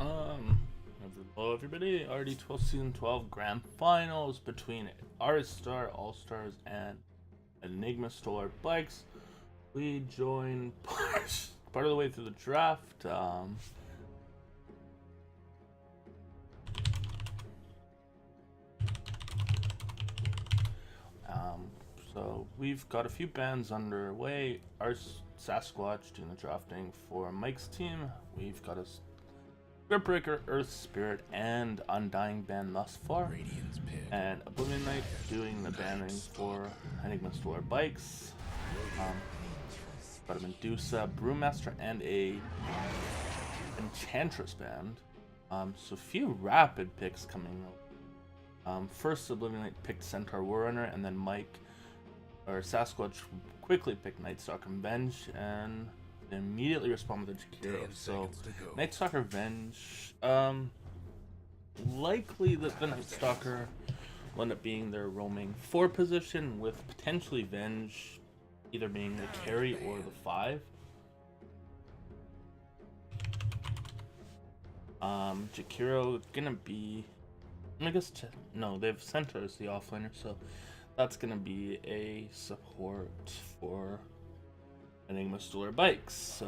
Hello everybody, RD2L Season 12 Grand Finals between R-Star, All-Stars, and Enigma Solar Bikes. We join part of the way through the draft. So we've got a few bands underway. Our Sasquatch doing the drafting for Mike's team. We've got a Gripbreaker, Earth Spirit, and Undying ban thus far. And Oblivion Knight doing the banning for Enigma Solar Bikes. Got a Medusa, Brewmaster, and a Enchantress band. So few rapid picks coming up. First, Oblivion Knight picked Centaur Warrunner, and then Sasquatch quickly picked Nightstalker Venge, and they immediately respond with a Jakiro. So, Nightstalker Venge, likely that the Nightstalker will end up being their roaming 4 position, with potentially Venge either being the carry or the 5. Jakiro gonna be, I guess, no, they have Centaur as the offlaner, so that's gonna be a support for Enigma Solar Bikes. So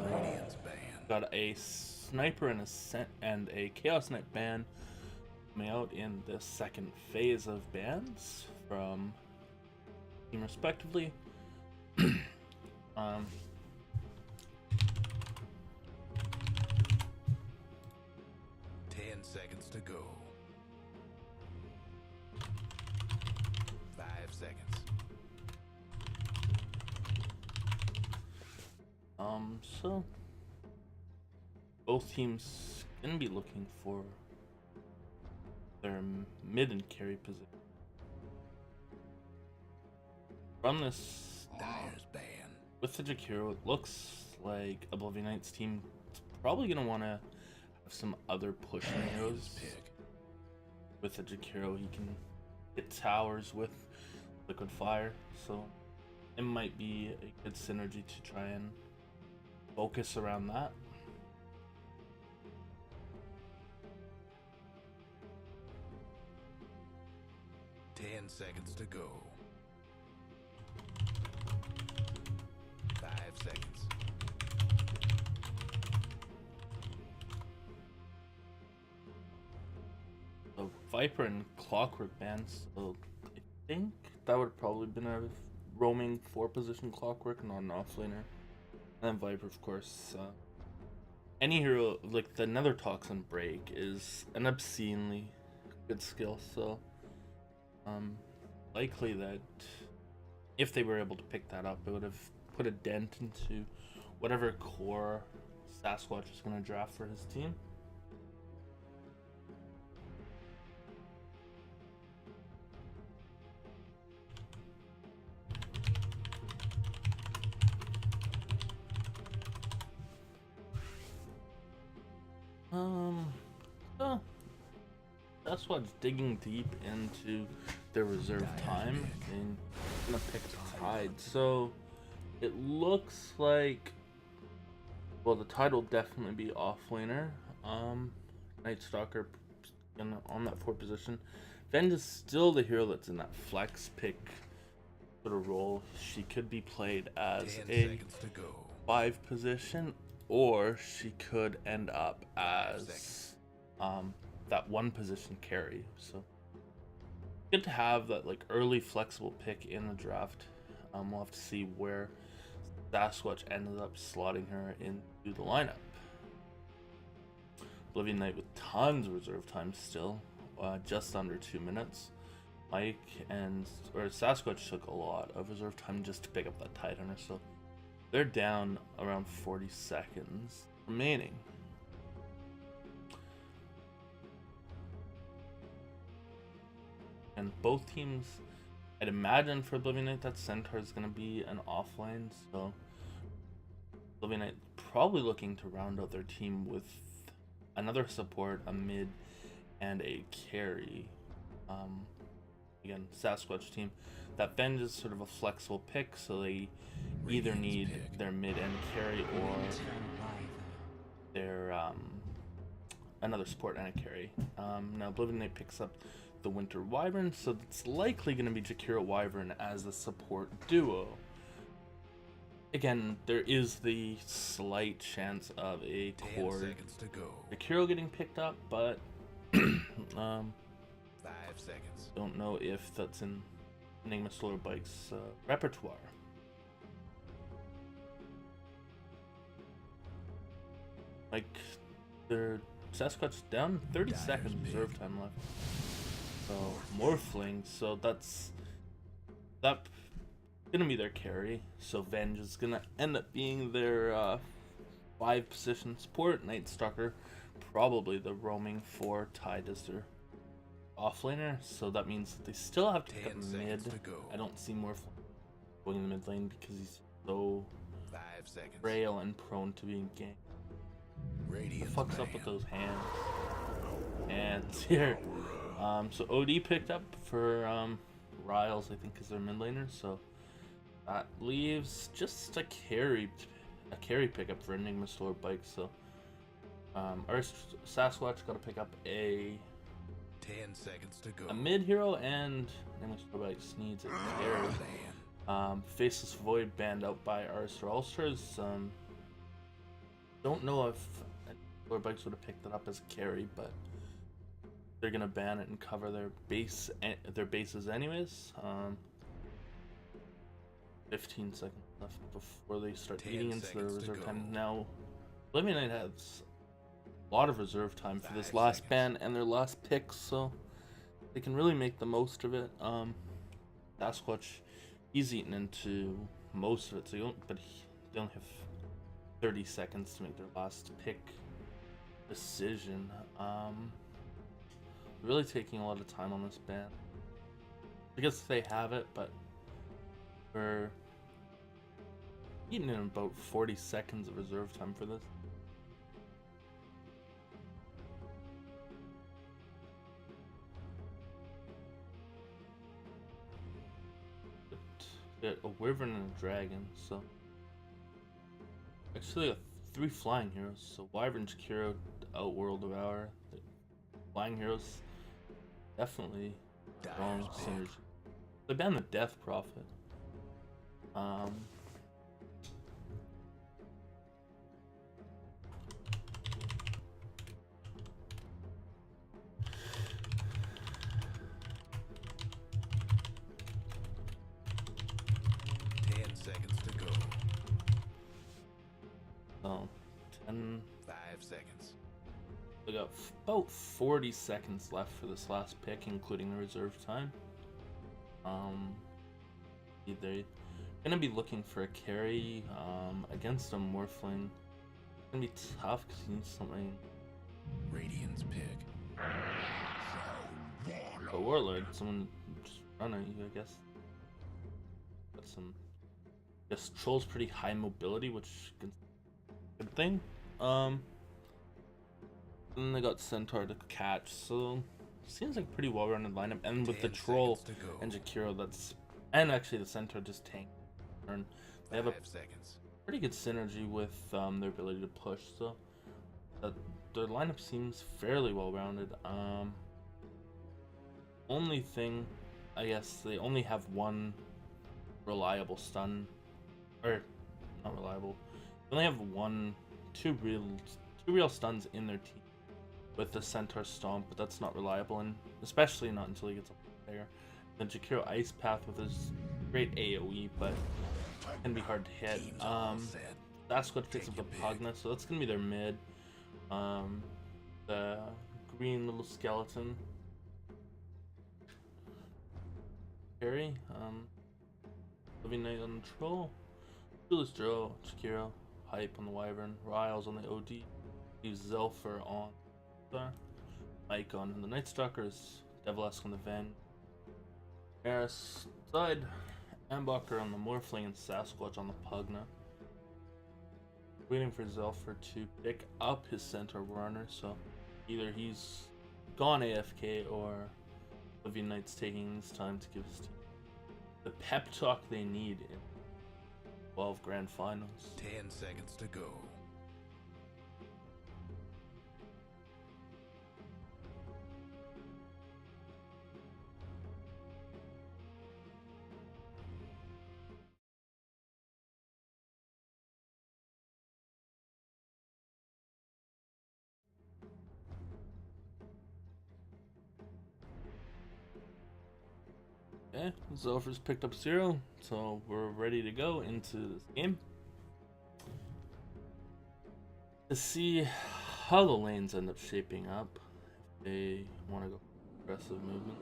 got a Sniper and a Chaos Knight ban coming out in the second phase of bans from team respectively. 10 seconds to go. 5 seconds. So both teams gonna be looking for their mid and carry position. From this ban with the Jakiro, it looks like Oblivion Knight's team is probably gonna want to have some other pushing heroes. With the Jakiro, he can hit towers with liquid fire, so it might be a good synergy to try and focus around that. Seconds to go. 5 seconds. So Viper and Clockwork bands, so I think that would have probably been a roaming 4 position Clockwork, not an offlaner. And then Viper, of course. Any hero, like the Nether Toxin Break, is an obscenely good skill, so likely that if they were able to pick that up, it would have put a dent into whatever core Sasquatch is going to draft for his team. So Sasquatch digging deep into their reserve time and gonna pick Tide. So it looks like, well, the Tide will definitely be offlaner. Nightstalker on that 4 position. Venge is still the hero that's in that flex pick sort of role. She could be played as a 5 position, or she could end up as that 1 position carry. So good to have that like early flexible pick in the draft. We'll have to see where Sasquatch ended up slotting her into the lineup. Oblivion Knight with tons of reserve time still, just under 2 minutes. Sasquatch took a lot of reserve time just to pick up that Tide Hunter, so they're down around 40 seconds remaining. And both teams, I'd imagine for Oblivion Knight that Centaur is going to be an offline, so Oblivion Knight probably looking to round out their team with another support, a mid, and a carry. Again, Sasquatch team. That Venge is sort of a flexible pick, so they either need their mid and carry or their another support and a carry. Now Oblivion Knight picks up the Winter Wyvern, so it's likely going to be Jakiro Wyvern as the support duo. Again, there is the slight chance of a 10 core seconds to go. Jakiro getting picked up, but 5 seconds. don't know if that's in Enigma Solar Bike's repertoire. Like, their Sasquatch down, 30 seconds reserve time left. So, Morphling, so that's gonna be their carry. So Venge is gonna end up being their 5 position support. Night Stalker, probably the roaming 4 tied as their offlaner. So that means that they still have to pick up 10 mid. seconds to go. I don't see Morphling going in the mid lane because he's so 5 seconds. frail and prone to being ganked. What Radiant's the fuck's up with ban. those hands? Hands here. So OD picked up for Riles, I think, is their mid laner. So that leaves just a carry pickup for Enigma Solar Bike. So our Sasquatch got to pick up a 10 seconds to go. mid hero, and Enigma Solar Bike needs a carry. Faceless Void banned out by our Ulstras. Don't know if Solar Bikes would have picked it up as carry, but they're gonna ban it and cover their bases anyways. 15 seconds left before they start 10 eating into their seconds to reserve go. time. Now, Oblivion Knight has a lot of reserve time for this 5 last seconds. ban and their last pick, so they can really make the most of it. Sasquatch, he's eaten into most of it, so they only have 30 seconds to make their last pick decision. Really taking a lot of time on this ban. I guess they have it, but we're eating in about 40 seconds of reserve time for this. But we got a wyvern and a dragon, so actually got 3 flying heroes. So Wyvern, Jakiro, Outworld Devour. The flying heroes definitely strong Dyer's pick. synergy. They banned the Death Prophet. 10 seconds to go. So 10. 5 seconds. We got about 40 seconds left for this last pick, including the reserve time. They're gonna be looking for a carry against a Morphling. It's gonna be tough because he needs something. Radiant's pick. A Warlord, someone just run at you, I guess. Got some. I guess Troll's pretty high mobility, which is a good thing. Then they got Centaur to catch, so seems like a pretty well-rounded lineup. And with the 10 Troll seconds to go. and Jakiro, and actually the Centaur just tank. They have a 5 seconds. pretty good synergy with their ability to push, so their lineup seems fairly well-rounded. Only thing, I guess, they only have one reliable stun, or not reliable. They only have two real stuns in their team with the Centaur Stomp, but that's not reliable, and especially not until he gets up there. The Jakiro Ice Path with his great AoE, but can be hard to hit. Team's all set. Sasquatch picks Take up your the pick. Pugna, so that's gonna be their mid. The green little skeleton carry. Living Knight on the Troll. Julius Joe, Shakiro, Hype on the Wyvern, Riles on the OD, leaves Zelfer on the Mike on the Night Stalkers, Devilesk on the Ven, Eris side, Ambucker on the Morphling, and Sasquatch on the Pugna. Waiting for Zelfer to pick up his Centaur Runner, so either he's gone AFK or Living Knight's taking his time to give his team the pep talk they need in 12 grand finals. 10 seconds to go. Okay, Zelfer's picked up 0, so we're ready to go into this game to see how the lanes end up shaping up. If they want to go aggressive movement.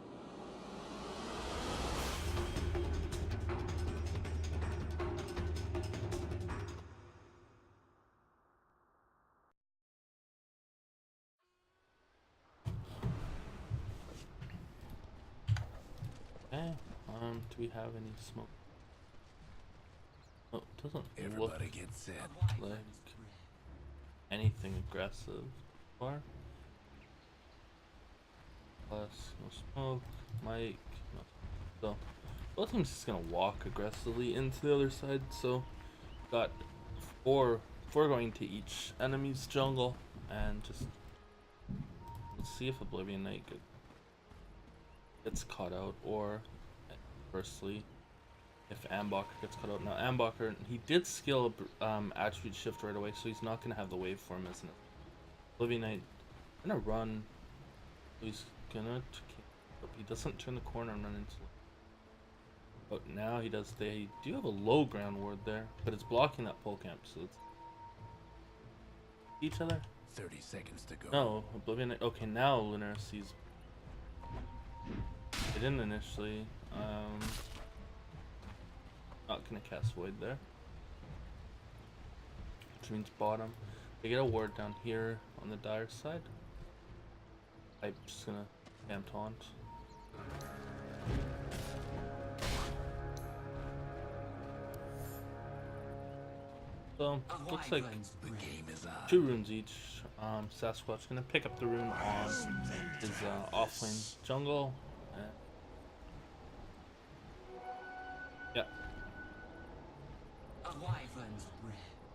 Okay, do we have any smoke? Oh, it doesn't Everybody look get set. like anything aggressive. Far. Plus, no smoke. Mike. No. So, both teams just gonna walk aggressively into the other side. So, got four going to each enemy's jungle, and just let's see if Oblivion Knight gets caught out, or firstly, if Ambacher gets caught out. Now, Ambacher, he did skill attribute shift right away, so he's not gonna have the waveform, isn't it? Oblivion Knight gonna run. He's gonna. He doesn't turn the corner and run into. But now he does. They do have a low ground ward there, but it's blocking that pole camp, so it's each other. 30 seconds to go. No, Oblivion. Okay, now Lunar sees. They didn't initially. Not gonna cast Void there, which means bottom. They get a ward down here on the dire side. I'm just gonna camp taunt. So looks like The game is on. 2 runes each. Sasquatch gonna pick up the rune on his offlane jungle. Yeah.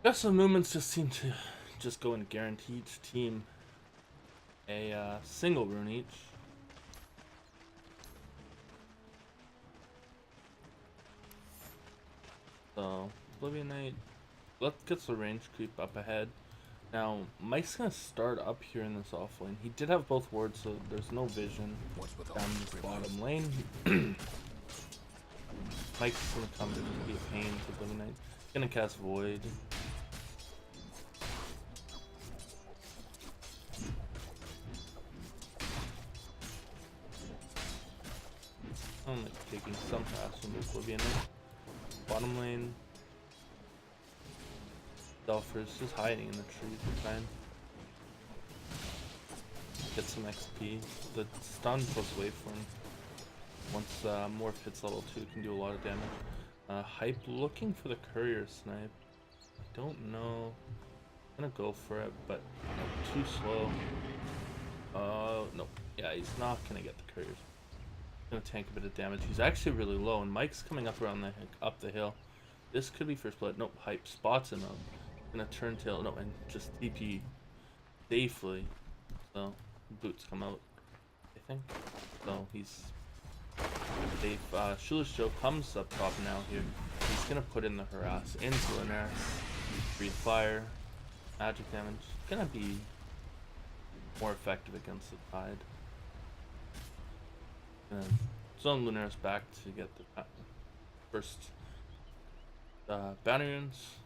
Aggressive movements just seem to just go and guarantee each team a single rune each. So Oblivion Knight, let's get the range creep up ahead. Now Mike's gonna start up here in this offlane. He did have both wards, so there's no vision down this bottom lane. Mike's gonna come to be a pain to Oblivion Knight. Gonna cast Void. I'm like taking some pass from Oblivion Knight. Bottom lane. Zelfer's just hiding in the trees and trying to get some XP. The stun plus waveform. Once Morph hits level 2, can do a lot of damage. Hype looking for the courier snipe. I don't know. I'm gonna go for it, but no, too slow. No. Yeah, he's not gonna get the couriers. Gonna tank a bit of damage. He's actually really low, and Mike's coming up around up the hill. This could be first blood. Nope, Hype spots him up. Gonna turn tail. No, and just TP safely. So boots come out, I think. So he's safe. Shoeless Joe comes up top now here. He's gonna put in the harass into Linares. Breathe fire, magic damage. Gonna be more effective against the tide. And zone Lunaris back to get the first bounty runes.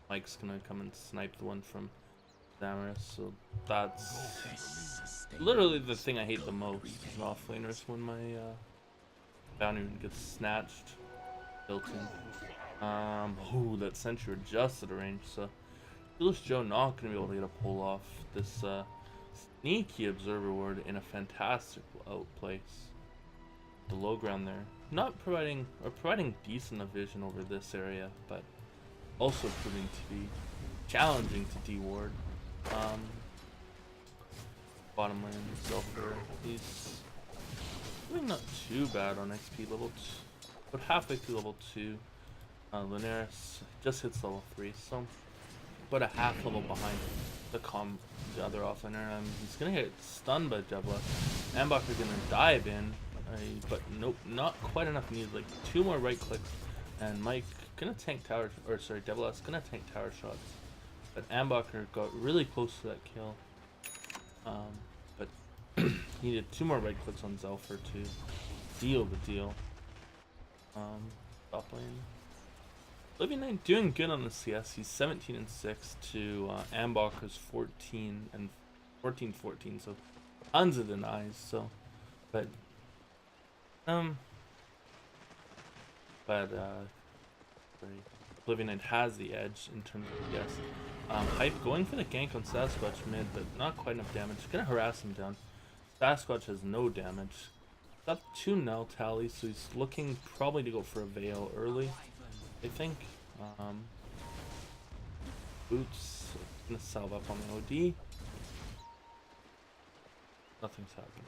Mike's gonna come and snipe the one from Damaris, so that's literally the thing I hate the most as an offlaner is when my bounty rune gets snatched, built in. Ooh, that sentry adjusted a range, so Foolish Joe not gonna be able to get a pull off this sneaky observer ward in a fantastic outplace. The low ground there, not providing decent vision over this area, but also proving to be challenging to deward. Bottom lane, Zelfer, he's doing not too bad on XP level 2, but halfway through level 2. Linares just hits level 3, so about a half level behind the other offlaner. He's gonna get stunned by Devla. Ambacher gonna dive in, but nope, not quite enough needed. Like 2 more right clicks, and Mike gonna tank tower, or sorry, Devla's gonna tank tower shots. But Ambacher got really close to that kill. But he needed 2 more right clicks on Zelfer too. steal the deal. Top lane. Oblivion Knight doing good on the CS. He's 17 and 6 to Ambocker's 14 and 14. So tons of denies. So, but Oblivion Knight has the edge in terms of CS. Hype going for the gank on Sasquatch mid, but not quite enough damage. Gonna harass him down. Sasquatch has no damage. Got 2 null tallies, so he's looking probably to go for a Veil early, I think. Boots, gonna salve up on the OD. Nothing's happening.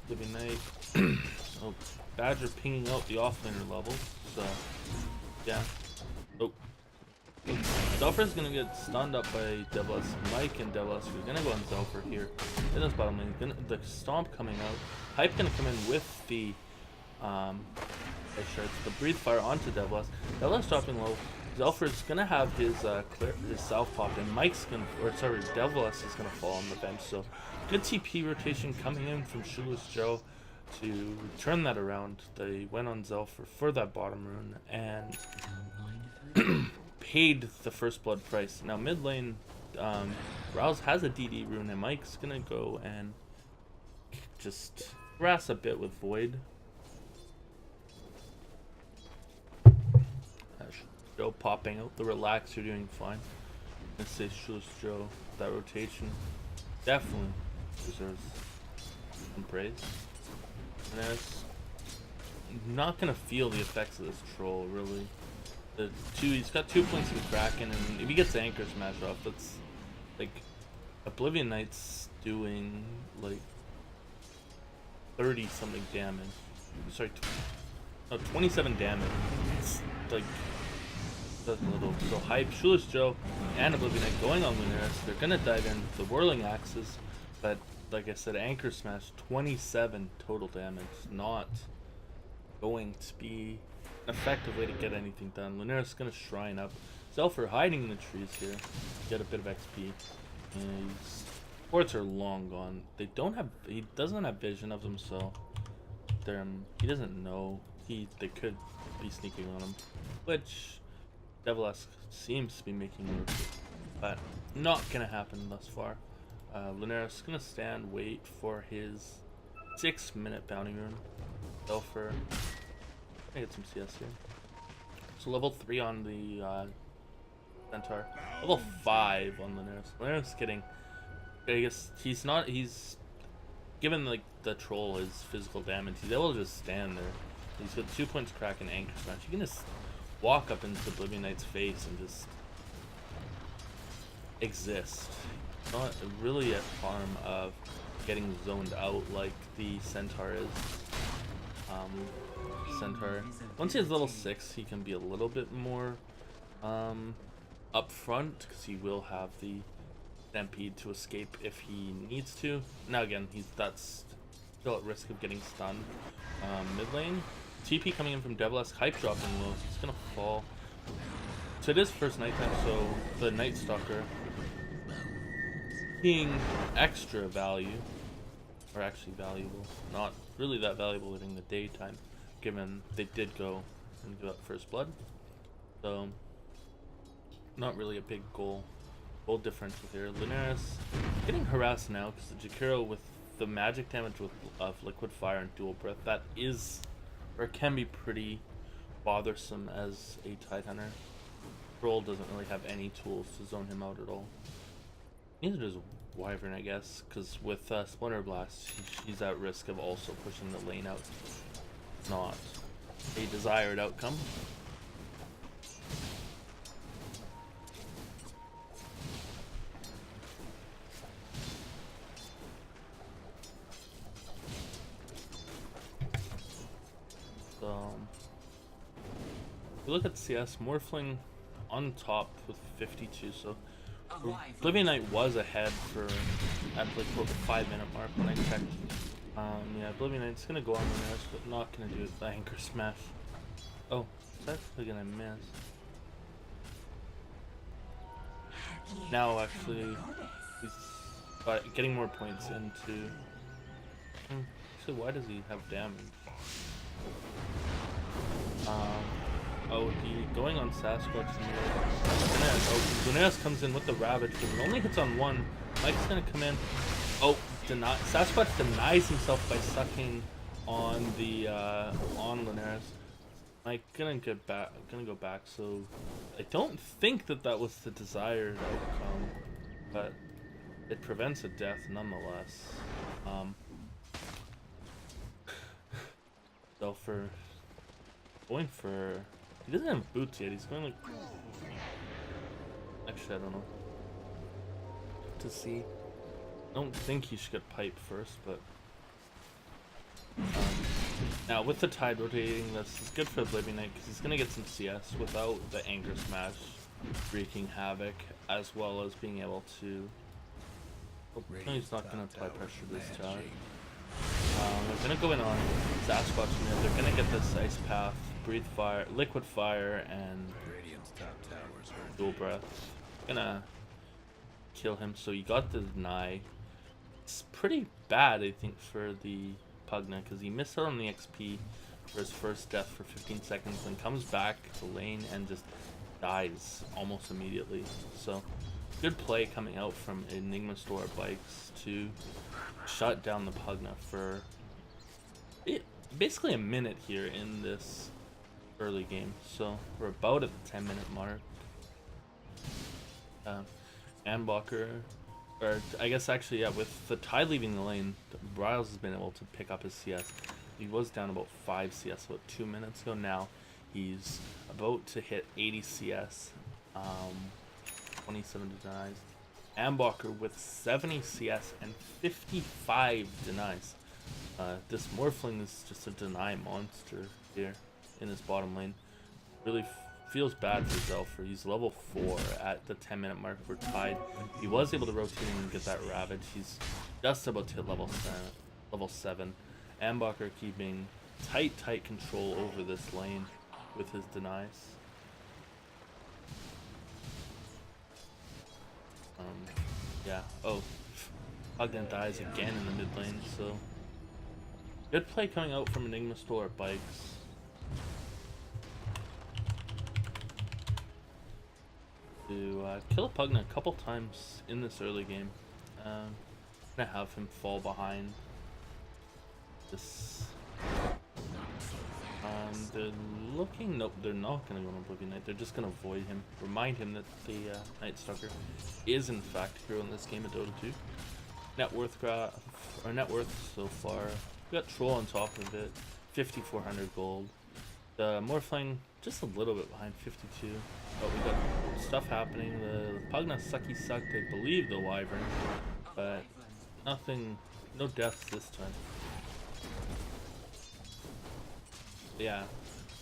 Living Knight. Oh, Badger pinging out the offlaner level, so yeah. Oh. Zelfer's gonna get stunned up by Devlas. Mike and Devlas are gonna go on Zelfer here. In this bottom lane, the Stomp coming out. Hype gonna come in with the the Breathe Fire onto Devlas. Devlas dropping low. Zelfer's gonna have his South pop, and Devlas is gonna fall on the bench. So good TP rotation coming in from Shoeless Joe to turn that around. They went on Zelfer for that bottom rune and paid the first blood price. Now mid lane, Rouse has a DD rune, and Mike's gonna go and just harass a bit with Void. Joe popping out the relax, you're doing fine. Let's say Shoeless Joe, that rotation definitely deserves some praise. And it's not gonna feel the effects of this troll really. He's got 2 points in Kraken, and if he gets the Anchor Smash off, that's like Oblivion Knight's doing like 30 something damage. Sorry, 27 damage. It's like that's a little. So Hype, Shoeless Joe, and Oblivion Knight going on Lunaris. They're gonna dive in with the Whirling Axes, but like I said, Anchor Smash, 27 total damage. Not going to be an effective way to get anything done. Lunaris gonna shrine up. Zelfer hiding in the trees here, get a bit of XP. And his ports are long gone. They don't have. He doesn't have vision of them, so he doesn't know. They could be sneaking on him, which Devlas seems to be making work, but not gonna happen thus far. Lunaris gonna stand, wait for his 6-minute bounty rune. Zelfer gonna get some CS here. So level 3 on the Centaur, level 5 on Lunaris. Lunaris getting, I guess he's given like the troll his physical damage, he's able to just stand there. He's got 2 points crack and Anchor Smash. You can just walk up into Oblivion Knight's face and just exist. Not really at harm of getting zoned out like the Centaur is. Centaur, once he has level 6, he can be a little bit more upfront, because he will have the Stampede to escape if he needs to. Now again, that's still at risk of getting stunned. Mid lane, TP coming in from Devlas, Hype dropping low, so he's gonna fall. So it is first nighttime, so the Night Stalker being extra value, or actually valuable, not really that valuable during the daytime, given they did go and give up first blood. So not really a big goal differential here. Lunaris getting harassed now because the Jakiro with the magic damage of Liquid Fire and Dual Breath, that is, or can be pretty bothersome as a Tidehunter. Troll doesn't really have any tools to zone him out at all. Neither does Wyvern, I guess, because with Splinter Blast, he's at risk of also pushing the lane out. Not a desired outcome. If you look at CS, Morphling on top with 52, so Oblivion Knight was ahead at like the 5-minute mark when I checked. Yeah, Oblivion Knight's gonna go on the nest, but not gonna do the Anchor Smash. Oh, is that actually gonna miss? Now actually, but getting more points into. So why does he have damage? Oh, he going on Sasquatch here. Oh, Lunaris comes in with the Ravage, but it only hits on one. Mike's gonna come in. Oh, Sasquatch denies himself by sucking on the on Lunaris. Mike gonna go back. So I don't think that was the desired outcome, but it prevents a death nonetheless. So for going for, he doesn't have boots yet. He's going like, actually I don't know. To see, I don't think he should get pipe first, but now with the tide rotating, this is good for Oblivion Knight because he's gonna get some CS without the Anger Smash wreaking havoc, as well as being able to. Oh, no, he's not gonna apply pressure this time. They're gonna go in on Sasquatch and they're gonna get this Ice Path, Breathe Fire, Liquid Fire, and Dual Breath. Gonna kill him, so you got the deny. It's pretty bad, I think, for the Pugna, because he missed out on the XP for his first death for 15 seconds, then comes back to lane and just dies almost immediately. So, good play coming out from Enigma Store Bikes to shut down the Pugna for basically a minute here in this early game. So we're about at the 10-minute mark. Anbacher, or I guess actually, yeah, with the tide leaving the lane, Riles has been able to pick up his CS. He was down about 5 CS about 2 minutes ago. Now he's about to hit 80 CS, 27 denies. Anbacher with 70 CS and 55 denies. This Morphling is just a deny monster here in his bottom lane. Really feels bad for Zelfer. He's level 4 at the 10-minute mark for Tide. He was able to rotate and get that Ravage. He's just about to hit level 7. Anbacher keeping tight control over this lane with his denies. Yeah. Oh, Pugna dies again in the mid lane. So good play coming out from Enigma Store Bikes. To kill Pugna a couple times in this early game. Gonna have him fall behind this. They're looking. Nope, they're not gonna go on Oblivion Knight. They're just gonna avoid him. Remind him that the Night Stalker is in fact hero in this game of Dota 2. Net worth so far. We got Troll on top of it, 5,400 gold. The Morphling just a little bit behind, 52. But we got stuff happening. The Pugna sucky sucked, I believe, the Wyvern, but nothing, no deaths this time. Yeah,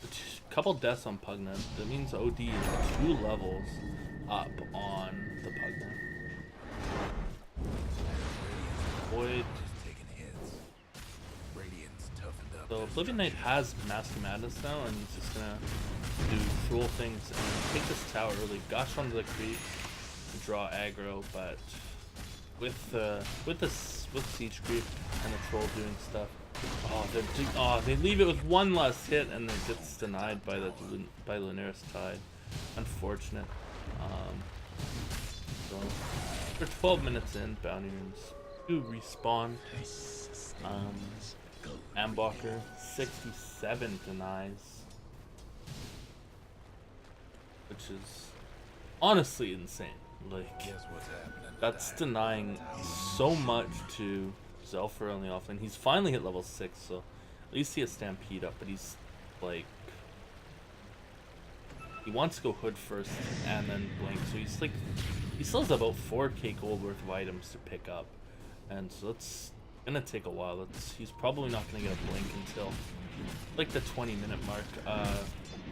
a couple deaths on Pugna. That means OD is 2 levels up on the Pugna. Void. So Oblivion Knight has Master Madness now, and he's just gonna do cruel things and take this tower early, gush onto the creep to draw aggro, but with siege creep and the troll doing stuff. They leave it with 1 last hit and it gets denied by Lunaris Tide. Unfortunate. So we're 12 minutes in, Bounty Runes do respawn. Anbacher 67 denies, which is honestly insane. Like, that's denying so much to Zelfer on the offlane. He's finally hit level 6, so at least he has Stampede up, but he's like, he wants to go Hood first and then Blink, so he's like, he still has about 4k gold worth of items to pick up, and so it's gonna take a while. He's probably not gonna get a Blink until like the 20-minute mark.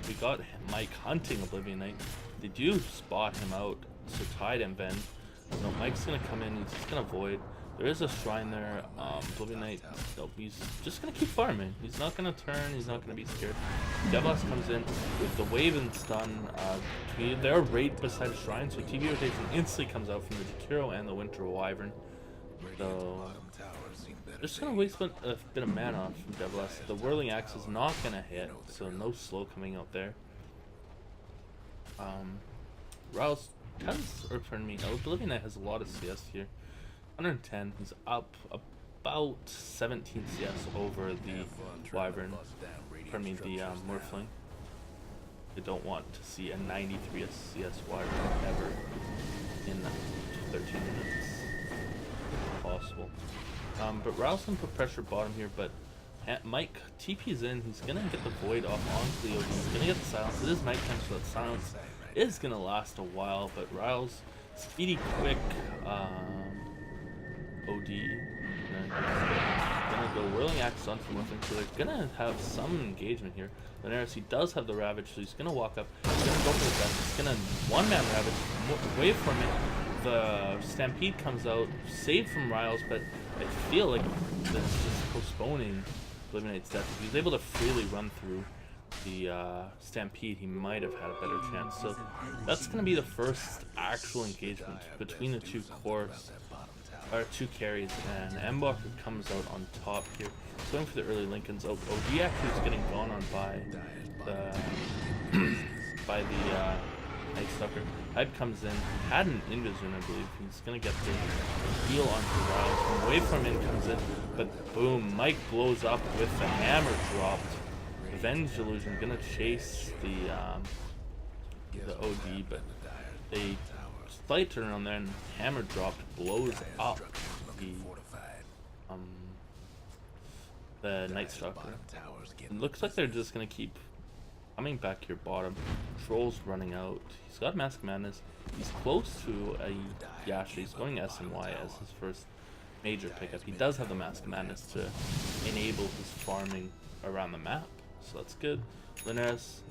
We got Mike hunting Oblivion Knight. They do spot him out, so Tide and Ven. No, Mike's gonna come in, he's just gonna Void. There is a shrine there. Oblivion Knight, he's just gonna keep farming. He's not gonna turn, he's not gonna be scared. Devos comes in with the wave and stun. They're right beside the shrine, so TV rotation instantly comes out from the Jakiro and the Winter Wyvern. So just gonna waste a bit of mana from Devlas. The Whirling Axe is not gonna hit, so no slow coming out there. Rouse has, or pardon me, Oblivion Knight has a lot of CS here. 110. He's up about 17 CS over the Wyvern. Pardon me, the Morphling. I don't want to see a 93 CS Wyvern ever in 13 minutes. Impossible. But Rouse can put pressure bottom here, but Mike TP's in. He's gonna get the Void off onto the OD. He's gonna get the silence. It is nighttime, so that silence is gonna last a while. But Rouse, speedy, quick, OD. Gonna go Whirling Axe on from Morphling, so they're gonna have some engagement here. Linares, he does have the Ravage, so he's gonna walk up. He's gonna go for the best. He's gonna one-man Ravage away from it. The Stampede comes out, saved from Riles, but I feel like this is postponing Oblivion Knight's death. If he was able to freely run through the Stampede, he might have had a better chance. So that's going to be the first actual engagement between the two cores, or two carries, and Mbok comes out on top here. He's going for the early Lincolns. OD actually is getting gone on by the Night Stalker. Hype comes in, had an Invision, I believe. He's gonna get the heal onto Riles. From away from in comes in, but boom, Mike blows up with the hammer dropped. Revenge Illusion gonna chase the OD, but they slight turn on there and hammer dropped blows up the Night Stalker. It looks like they're just gonna keep coming back here bottom. Troll's running out. He's got Mask Madness. He's close to a Yasha. He's going SNY as his first major pickup. He does have the Mask Madness to enable his farming around the map, so that's good. Linares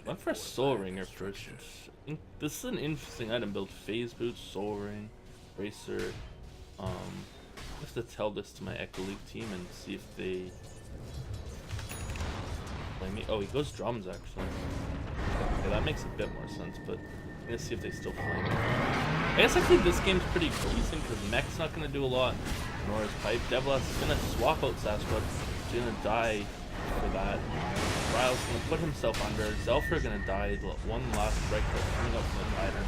went for a Soul Ringer first. I think this is an interesting item build. Phase Boot, Soul Ring, Racer. I have to tell this to my Echo League team and see if they play me. Oh, he goes drums actually. Okay, that makes a bit more sense, but I'm gonna see if they still play me. I guess actually this game's pretty decent because Mech's not gonna do a lot, nor is Pipe. Devlas is gonna swap out Sasquatch. He's gonna die for that. Riles gonna put himself under. Zelfer gonna die. One last strike coming up from the Rider.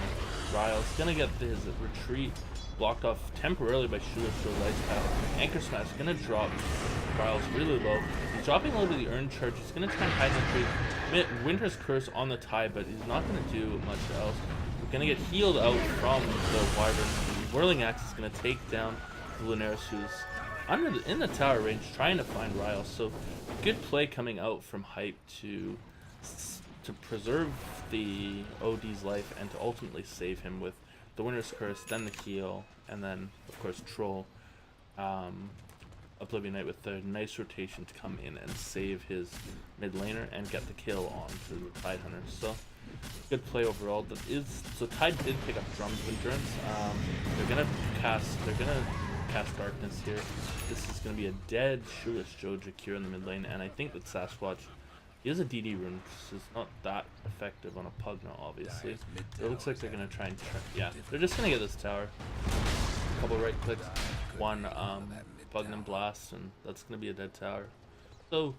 Riles gonna get his retreat blocked off temporarily by Shula Ice Path. Anchor Smash gonna drop Riles really low. He's dropping a little bit of the Earn Charge. He's gonna try and hide in the tree. Winter's Curse on the tie, but he's not gonna do much else. We're gonna get healed out from the Wyvern. The Whirling Axe is gonna take down the Linares, who's in the tower range trying to find Riles. So good play coming out from Hype to preserve the OD's life and to ultimately save him with the Winter's Curse, then the heal, and then of course Troll, Oblivion Knight with the nice rotation to come in and save his mid laner and get the kill on to the Tidehunter. So good play overall. So Tide did pick up Drums of Endurance. They're gonna cast Darkness here. This is gonna be a dead Shoeless Joja Cure in the mid lane, and I think that Sasquatch, he has a DD rune, so it's not that effective on a Pugna, obviously. It looks like they're gonna try and yeah, they're just gonna get this tower. A couple right clicks, one Pugna Blast, and that's gonna be a dead tower. So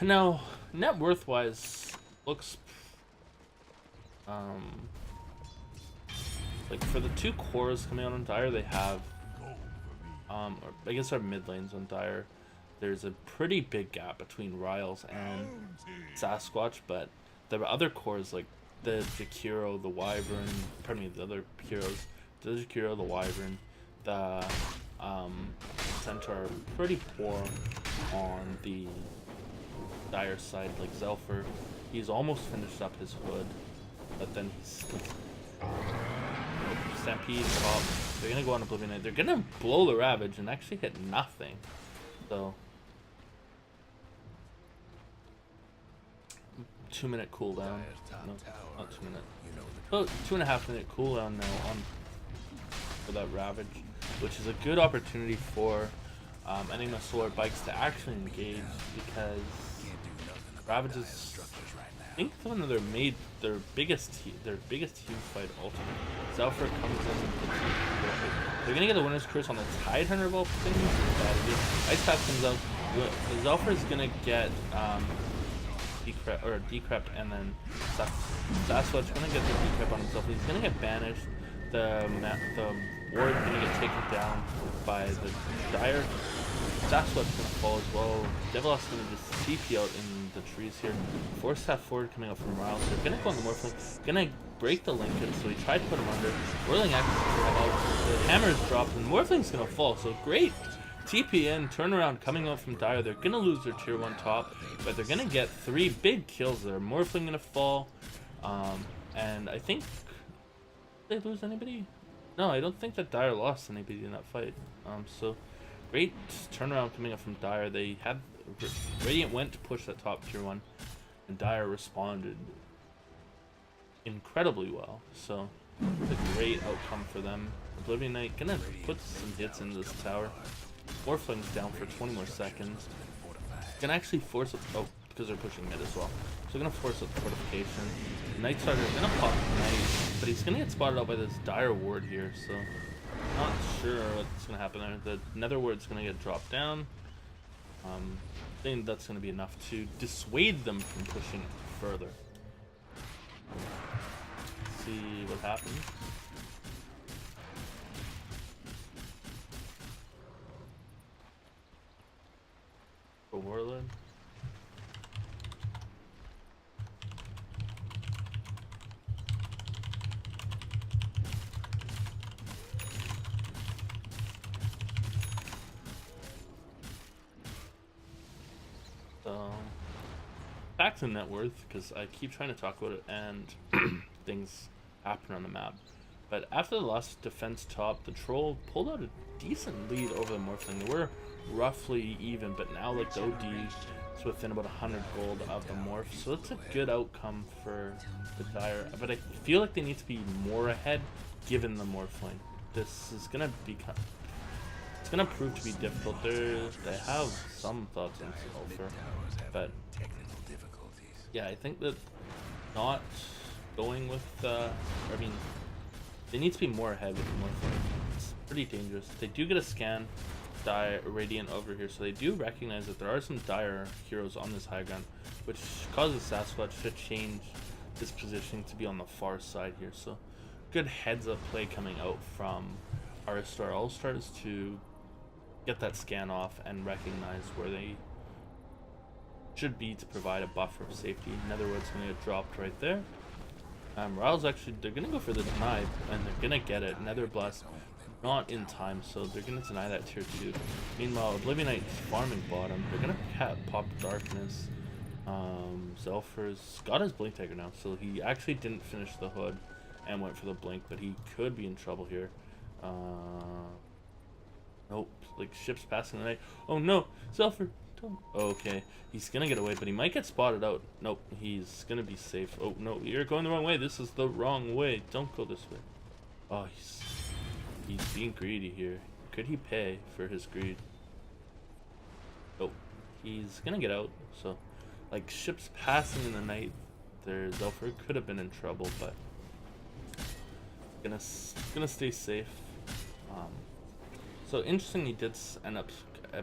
now net worth wise looks like for the two cores coming out on Dire, they have or I guess our mid lanes on Dire, there's a pretty big gap between Riles and Sasquatch, but the other cores like the Jakiro, the Wyvern, pardon me, the other heroes, the Jakiro, the Wyvern, the Centaur are pretty poor on the Dire side. Like Zelfer, he's almost finished up his hood, but then he's Stampede top. They're gonna go on Oblivion Knight. They're gonna blow the Ravage and actually hit nothing. So 2 minute cooldown. No, not 2 minute. Oh, 2.5 minute cooldown now on for that Ravage, which is a good opportunity for Enigma Solar Bikes to actually engage, because Ravage is think one of their biggest team fight ultimate. Zalfur comes in. They're gonna get the winner's curse on the Tidehunter of all things. Bad idea. Ice Path comes out. Zalfur is gonna get decrep, and then Sasquatch's gonna get the decrep on himself. He's gonna get banished. The ward gonna get taken down by the Dire. Sasquatch's gonna fall as well. Devilock's gonna just TP out in the trees here. Force Staff forward coming up from Riles. They're gonna go on the Morphling. Gonna break the Lincoln, so he tried to put him under. Whirling Axe, the hammer's dropped, and Morphling's gonna fall. So great TP in, turnaround coming out from Dire. They're gonna lose their tier 1 top, but they're gonna get 3 big kills there. Morphling gonna fall, and I think did they lose anybody? No, I don't think that Dire lost anybody in that fight. So great turnaround coming up from Dire. They had Radiant went to push that top tier 1, and Dire responded incredibly well. So it's a great outcome for them. Oblivion Knight gonna put some hits into this tower. Morphling's down for 20 more seconds. Gonna actually force it. Oh, because they're pushing mid as well. So they're gonna force up the fortification. Night Starter gonna pop Knight, but he's gonna get spotted out by this Dire ward here. So not sure what's gonna happen there. The Nether ward's gonna get dropped down. I think that's gonna be enough to dissuade them from pushing further. Let's see what happens. For Warlord. Back to net worth, because I keep trying to talk about it and things happen on the map. But after the last defense top, the Troll pulled out a decent lead over the Morphling. They were roughly even, but now like the OD is within about 100 gold of the Morph, so it's a good outcome for the Dire. But I feel like they need to be more ahead given the Morphling. This is gonna become, it's gonna prove to be difficult. They have some thoughts on Sulfur, but yeah, I think that not going with I mean, they need to be more ahead with the Morphling. It's pretty dangerous. They do get a scan Radiant over here, so they do recognize that there are some Dire heroes on this high ground, which causes Sasquatch to change his positioning to be on the far side here. So good heads up play coming out from our Star All-Stars to get that scan off and recognize where they should be to provide a buffer of safety. Netherwood's gonna get dropped right there. Riles actually, they're gonna go for the deny, and they're gonna get it. Nether Blast not in time, so they're gonna deny that tier 2. Meanwhile, Oblivion Knight's farming bottom. They're gonna pop Darkness. Zelfur's got his Blink Dagger now, so he actually didn't finish the hood and went for the blink, but he could be in trouble here. Nope, like ships passing the night. Oh no, Zelfur, don't. Okay, he's gonna get away, but he might get spotted out. Nope, he's gonna be safe. Oh no, you're going the wrong way. This is the wrong way. Don't go this way. Oh, he's being greedy here. Could he pay for his greed? Oh, he's gonna get out. So, like ships passing in the night, there's Zelfur could have been in trouble, but gonna stay safe. So interesting, he did end up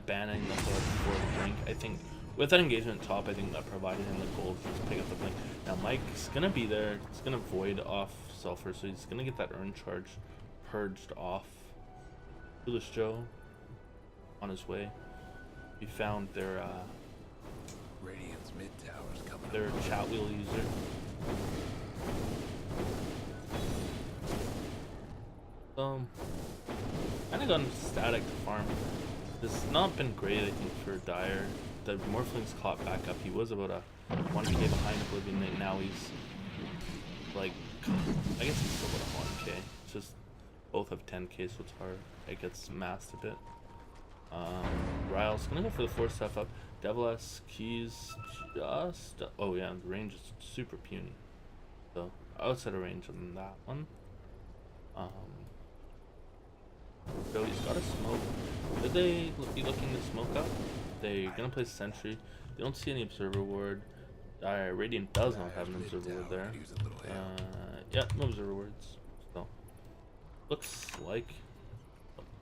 banning the hood for the blink. I think with that engagement top, I think that provided him the gold to pick up the blink. Now Mike's gonna be there. It's gonna void off Sulfur, so he's gonna get that urn charge purged off. Foolish Joe on his way. He found their Radiant's mid tower's coming. Their chat wheel user. Kind of gone static to farm. This has not been great, I think, for Dire. The Morphling's caught back up. He was about a 1k behind Oblivion Knight. Now he's like, I guess he's still about a 1k. It's just both have 10k, so it's hard. It gets masked a bit. Riles gonna go for the 4 stuff up. Devil-esque keys just, oh yeah, the range is super puny. So outside of range on that one. So he's got a smoke. Did they be looking to smoke up? They're gonna play sentry. They don't see any observer ward. Radiant does not have an observer ward there. Yeah, no observer wards. So looks like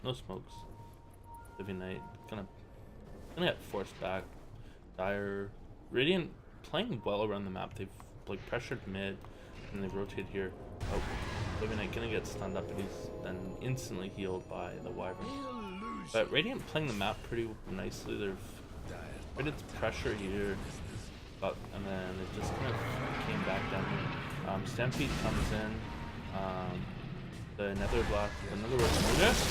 no smokes. Living Knight gonna get forced back. Dire Radiant playing well around the map. They've like pressured mid and they've rotated here. Oh, Living Knight gonna get stunned up and he's then instantly healed by the Wyvern. But Radiant playing the map pretty nicely. They've Radiant's pressure here, and then it just kind of came back down here. Stampede comes in. The Nether Blast, another word,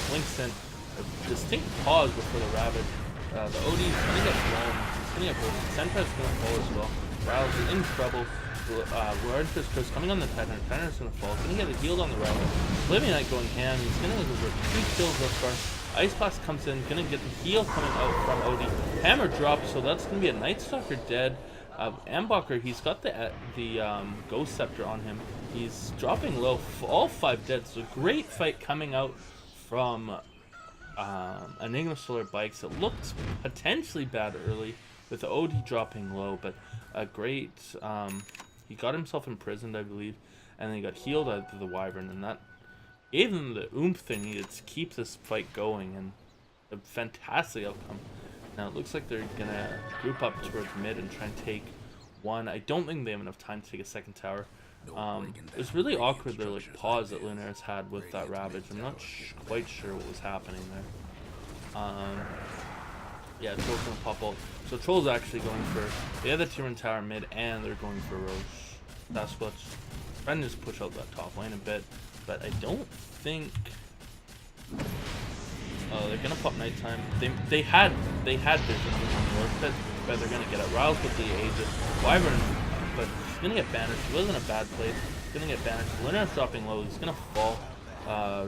blinks in. A distinct pause before the Ravage. The OD is gonna get blown. It's gonna get broken. Sentra's gonna fall as well. Riles is in trouble. Warren's Curse coming on the Titan. Titan's gonna fall. Gonna get a healed on the Ravage. Living Knight going ham. He's gonna get over 2 kills thus far. Ice Blast comes in. Gonna get the heal coming out from OD. Hammer drops, so that's gonna be a Night Stalker dead. Ambacher, he's got the Ghost Scepter on him. He's dropping low. All 5 dead. So great fight coming out from Enigma Solar Bikes. It looked potentially bad early with the OD dropping low, but a great he got himself imprisoned, I believe, and then he got healed out of the Wyvern, and that gave him the oomph they needed to keep this fight going, and a fantastic outcome. Now it looks like they're gonna group up towards mid and try and take one. I don't think they have enough time to take a second tower. It was really awkward, the like pause that Lunaris had with that Ravage. I'm not quite sure what was happening there. Yeah, Troll's gonna pop ult. So Troll's actually going for the other tier 1 tower mid, and they're going for Roche. That's what's trying to just push out that top lane a bit, but I don't think. Oh, they're gonna pop nighttime. They had vision on the north pit, but they're gonna get it. Riles with the Aegis. Wyvern, but he's gonna get banished. He was in a bad place. He's gonna get banished. Lunaris dropping low. He's gonna fall.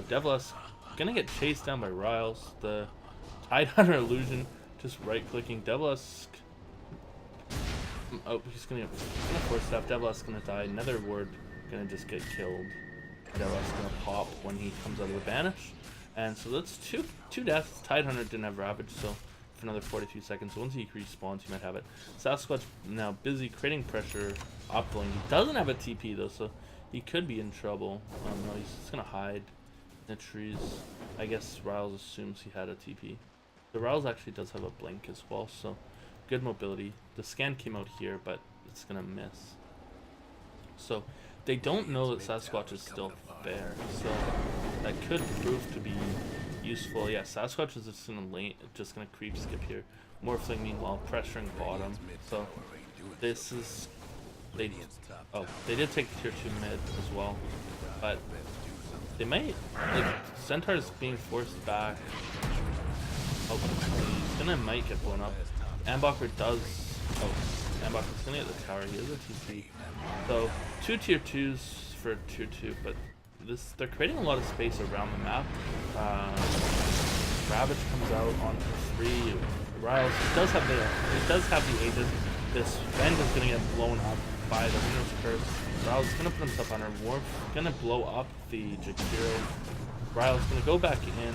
Devlas gonna get chased down by Riles. The Tide Hunter illusion just right clicking. Devlas. Oh, he's gonna force stuff. Devlas gonna die. Nether Ward gonna just get killed. Devlas gonna pop when he comes out of the banish. And so that's two deaths. Tide Hunter didn't have Ravage, so for another 42 seconds. So once he respawns, he might have it. Sasquatch now busy creating pressure up lane. He doesn't have a TP though, so he could be in trouble. No, he's just gonna hide in the trees. I guess Riles assumes he had a TP. The Riles actually does have a blink as well, so good mobility. The scan came out here, but it's gonna miss. So they don't know that Sasquatch is still there, so that could prove to be useful. Yeah, Sasquatch is just gonna creep skip here. Morphling meanwhile pressuring bottom. So this is they did take tier 2 mid as well, but they might Centaur's being forced back. Oh, he's might get blown up. Ambacher does. Oh, Ambacher's gonna get the tower. He has a TP. So 2 tier 2s for tier 2, but they're creating a lot of space around the map. Ravage comes out on 3. Riles does have the Aegis. This Vend is gonna get blown up by the Winter's Curse. Riles is gonna put himself under Warp, gonna blow up the Jakiro. Riles is gonna go back in,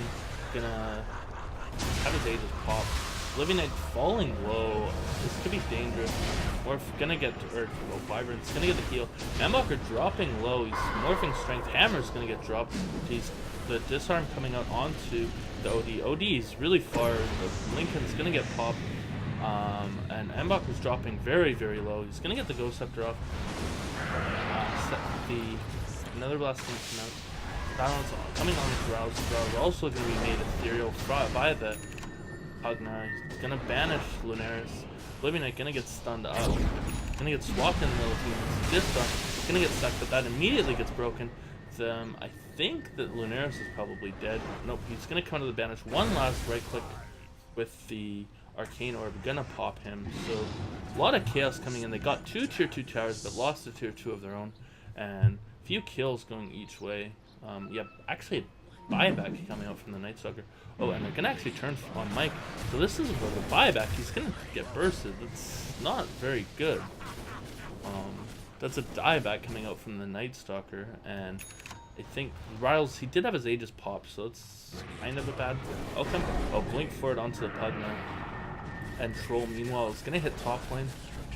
gonna have his Aegis pop. Living Knight falling low. This could be dangerous. Morph gonna get Wyvern's gonna get the heal. Ambacher dropping low. He's morphing strength. Hammer's gonna get dropped. He's the disarm coming out onto the OD. OD is really far. The Lincoln's gonna get popped. And Ambacher's dropping very, very low. He's gonna get the Ghost Scepter off. Another blast comes out. Balance coming on the Rouse. We're also gonna be made ethereal by the Pugna. He's gonna banish Lunaris. Living Knight gonna get stunned up. Gonna get swapped in the middle of this stuff. Gonna get stuck, but that immediately gets broken. I think that Lunaris is probably dead. Nope, he's gonna come to the banish. One last right click with the Arcane Orb. Gonna pop him. So a lot of chaos coming in. They got 2 tier 2 towers, but lost a tier 2 of their own. And a few kills going each way. Yeah, actually a buyback coming out from the Night Stalker. Oh, and they're gonna actually turn on Mike. So this is about the buyback. He's gonna get bursted. That's not very good. That's a dieback coming out from the Night Stalker, and I think Riles, he did have his Aegis pop, so it's kind of a bad outcome. Oh, blink for it onto the Pugna. And Troll meanwhile is gonna hit top lane.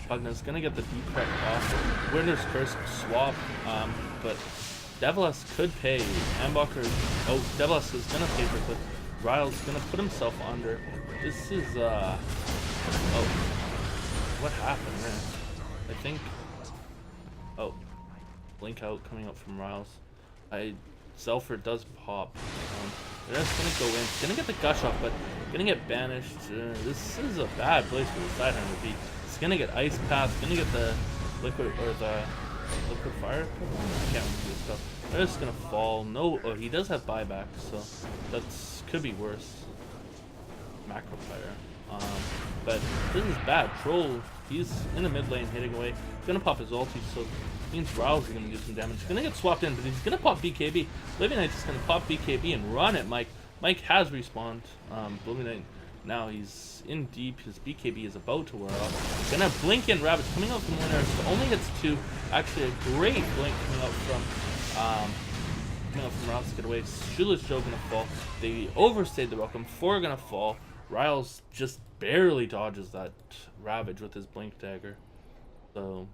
Pugna's gonna get the decrep off. Winner's Curse swap, but Devilas could pay. Ambacher, oh, Devilas is gonna pay for it. Ryle's gonna put himself under. This is, oh, what happened there? I think, oh, blink out coming up from Riles. Zelfer does pop. They're just gonna go in. Gonna get the gush off, but gonna get banished. This is a bad place for the side hand to be. It's gonna get ice pass. Gonna get the liquid or the liquid fire. I can't remember this stuff. They're just gonna fall. No, oh, he does have buyback, so that's could be worse. Macro fire. But this is bad. Troll, he's in the mid lane hitting away. He's gonna pop his ulti, so means Rouse is gonna do some damage. He's gonna get swapped in, but he's gonna pop BKB. Living Knight's just gonna pop BKB and run at Mike. Mike has respawned. Living Knight now he's in deep. His BKB is about to wear off. Gonna blink in Rabbit coming out from winner. So only hits 2. Actually, a great blink coming out from Rouse to get away. Shoeless Joe gonna fall. They overstayed the welcome. 4 gonna fall. Riles just barely dodges that Ravage with his blink dagger. So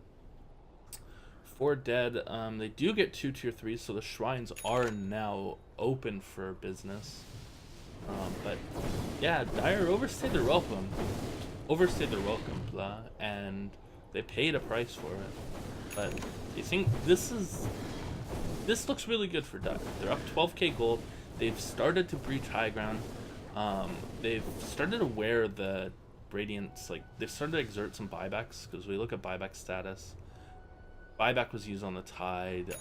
4 dead. They do get 2 tier 3s, so the shrines are now open for business. But yeah, Dire overstayed their welcome. And they paid a price for it. But you think this looks really good for Dire. They're up 12k gold. They've started to breach high ground. They've started to wear the Radiance, like they've started to exert some buybacks, because we look at buyback status. Buyback was used on the Tide.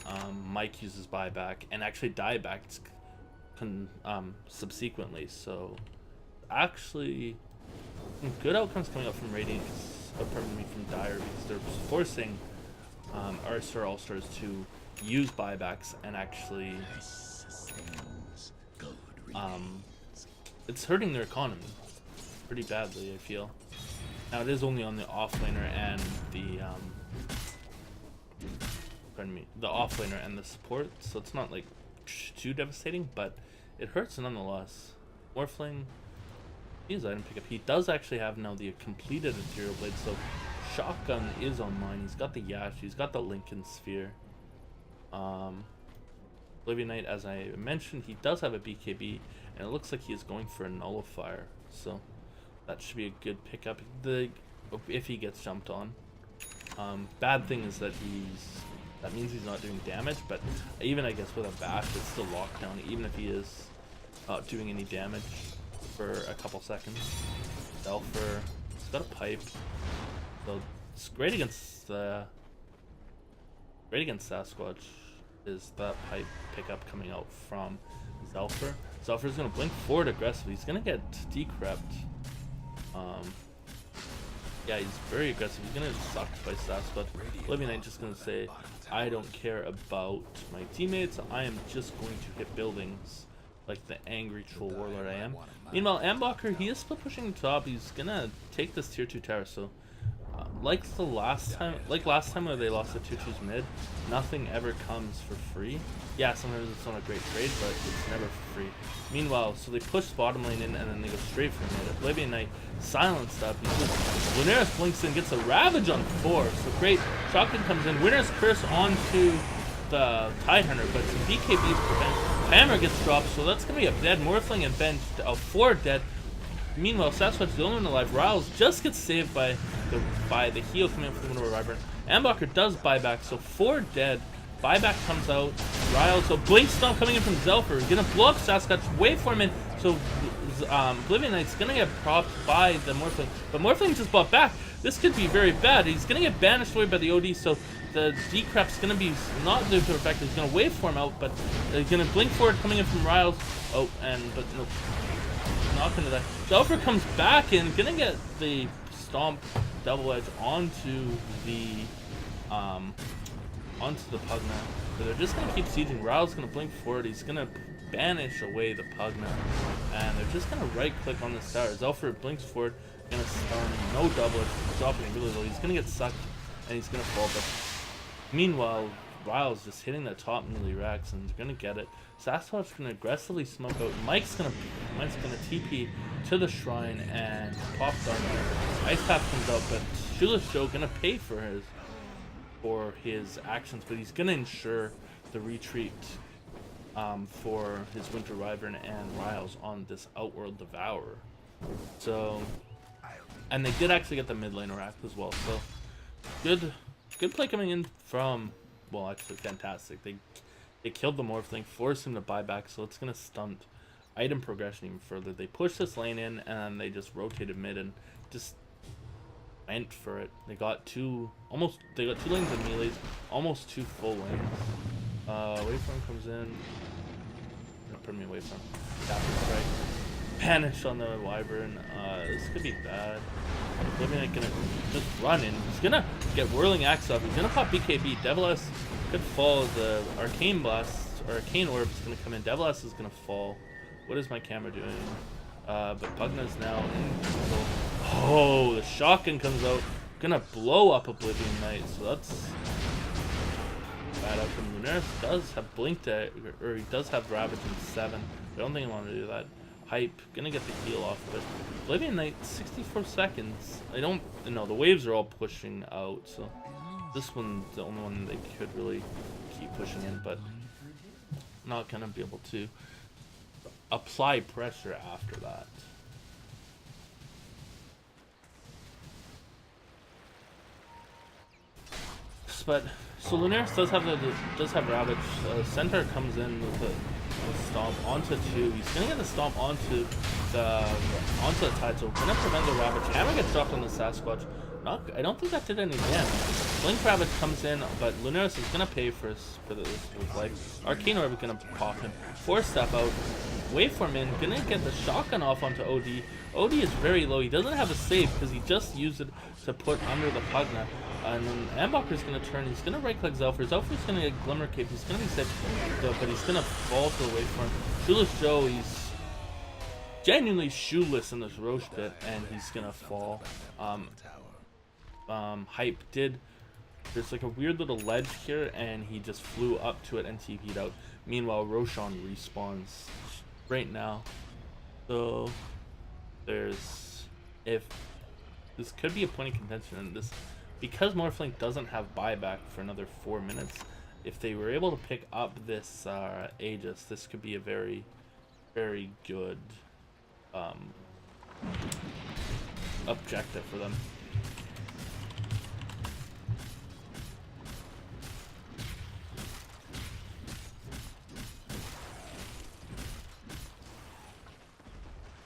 Mike uses buyback, and actually dieback subsequently. So actually, some good outcomes coming up from Radiance. Pardon me, from Dire, because they're forcing our Star All Stars to use buybacks, and actually, it's hurting their economy pretty badly, I feel. Now it is only on the offlaner and the the offlaner and the support, so it's not like too devastating, but it hurts nonetheless. Morphling, his item pickup. He does actually have now the completed Ethereal Blade, so Shotgun is online. He's got the Yash, he's got the Lincoln Sphere. Oblivion Knight, as I mentioned, he does have a BKB, and it looks like he is going for a Nullifier, so that should be a good pickup if he gets jumped on. Bad thing is that that means he's not doing damage, but even I guess with a bash, it's still lockdown, even if he is not doing any damage for a couple seconds. Zelfer, he's got a pipe, so it's great against Sasquatch. Is that pipe pickup coming out from Zelfer? Zelfer's gonna blink forward aggressively. He's gonna get decrept. Yeah, he's very aggressive. He's gonna get sucked by Sasquatch. Oblivion Knight just gonna say, I don't care about my teammates. I am just going to hit buildings like the angry troll warlord I am. Meanwhile, Ambacher, he is still pushing the top. He's gonna take this tier 2 tower. So like last time where they lost the 2-2's mid, nothing ever comes for free. Yeah, sometimes it's not a great trade, but it's never for free. Meanwhile, so they push bottom lane in, and then they go straight for mid. Oblivion Knight silenced up. Lunaris blinks in, gets a Ravage on 4. So great. Shotgun comes in. Winner's Curse onto the Tidehunter, but some BKBs prevent. Hammer gets dropped, so that's going to be a dead Morphling and bench. 4 dead. Meanwhile, Sasquatch, the only one alive. Riles just gets saved by the heal coming up from the Winter Wyvern. Ambacher does buyback, so 4 dead. Buyback comes out. Riles, so Blink Stomp coming in from Zelfer. Gonna blow up Sasquatch, waveform in. So Oblivion Knight's gonna get propped by the Morphling, but Morphling just bought back. This could be very bad. He's gonna get banished away by the OD, so the decrep's gonna be not due to effect. He's gonna waveform out, but he's gonna blink forward coming in from Riles. Oh, but no. Not into that. Zelfer comes back in, gonna get the stomp double edge onto the Pugna. So they're just gonna keep sieging. Rao's gonna blink forward. He's gonna banish away the Pugna, and they're just gonna right click on this tower. Zelfer blinks forward, gonna stun, no double edge, dropping really low. He's gonna get sucked, and he's gonna fall. But meanwhile, Rao's just hitting the top melee racks, and they're gonna get it. Sasquatch's gonna aggressively smoke out. Mike's gonna TP to the shrine and pop down there. Ice Path comes out, but Shoeless Joe gonna pay for his actions, but he's gonna ensure the retreat for his Winter Wyvern and Riles on this Outworld Devourer. So, and they did actually get the mid laner act as well. So, good play coming in from, well, actually fantastic. They killed the Morphling, forced him to buy back, so it's gonna stunt item progression even further. They pushed this lane in and they just rotated mid and just went for it. They got two lanes of melees, almost 2 full lanes. Waveform comes in. Pardon me, Waveform. Capture strike. Panish on the Wyvern. This could be bad. Oblivion gonna just run in. He's gonna get Whirling Axe up. He's gonna pop BKB. Devilas could fall. The Arcane Blast or Arcane Orb is gonna come in. Devilas is gonna fall. What is my camera doing? But Pugna's now in control. Oh, the shotgun comes out. Gonna blow up Oblivion Knight. So that's bad outcome. Lunaris does have Blink to, or he does have Ravage in 7. I don't think I want to do that. Hype, gonna get the heal off of it. Oblivion Knight, 64 seconds. I don't know, the waves are all pushing out, so this one's the only one they could really keep pushing in, but not gonna be able to apply pressure after that. But so Lunaris does have Ravage. Centaur comes in with a stomp onto 2. He's gonna get the stomp onto the tide, so gonna prevent the Ravage. Hammer gets dropped on the Sasquatch. I don't think that did any damage. Blink Ravage comes in, but Lunaris is gonna pay for this with life. Arcane Orb is gonna pop him. 4-step out. Waveform in, gonna get the shotgun off onto OD. OD is very low. He doesn't have a save because he just used it to put under the Pugna. And then Ambocker's gonna turn. He's gonna right click Zelfer. Zelfer's gonna get Glimmer Cape. He's gonna be safe, but he's gonna fall to the Waveform. Shoeless Joe, he's genuinely shoeless in this Roche pit, and he's gonna fall. Hype did. There's like a weird little ledge here, and he just flew up to it and TP'd out. Meanwhile, Roshan respawns right now. So if this could be a point of contention, and this, because Morphling doesn't have buyback for another 4 minutes, if they were able to pick up this Aegis, this could be a very, very good objective for them.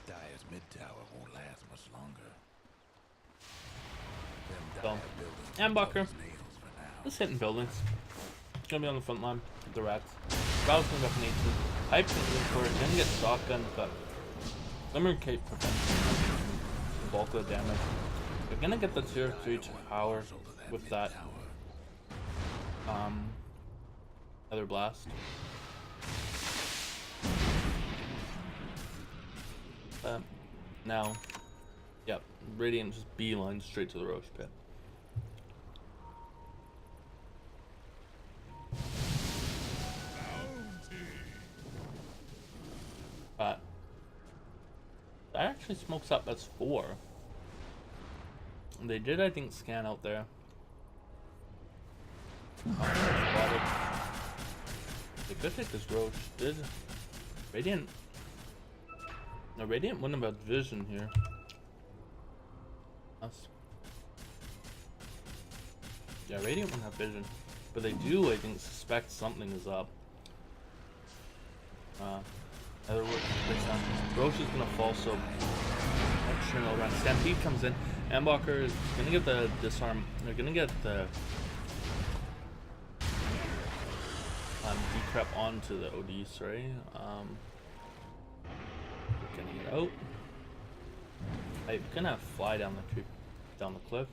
Dyer's mid tower won't last much longer. So, Ambucker, just hitting buildings. Gonna be on the front line with the rats. Rouse comes up in 18. Hype is in for it. Gonna get shotgun, but Glimmer Cape prevents the bulk of the damage. They're gonna get the tier 3 power with that Other Blast. Now, yep, Radiant just beeline straight to the Roche pit. But that actually smokes up as 4. They did, I think, scan out there. They could take this Roche. Did Radiant? No, Radiant wouldn't have vision here. Us. Yeah, Radiant wouldn't have vision. But they do, I think, suspect something is up. Other words, Roche is gonna fall, so Chernel around. Stampede comes in. Ambocker is gonna get the disarm. They're gonna get the decrep onto the OD, sorry. Getting it out. I'm gonna fly down the cliff.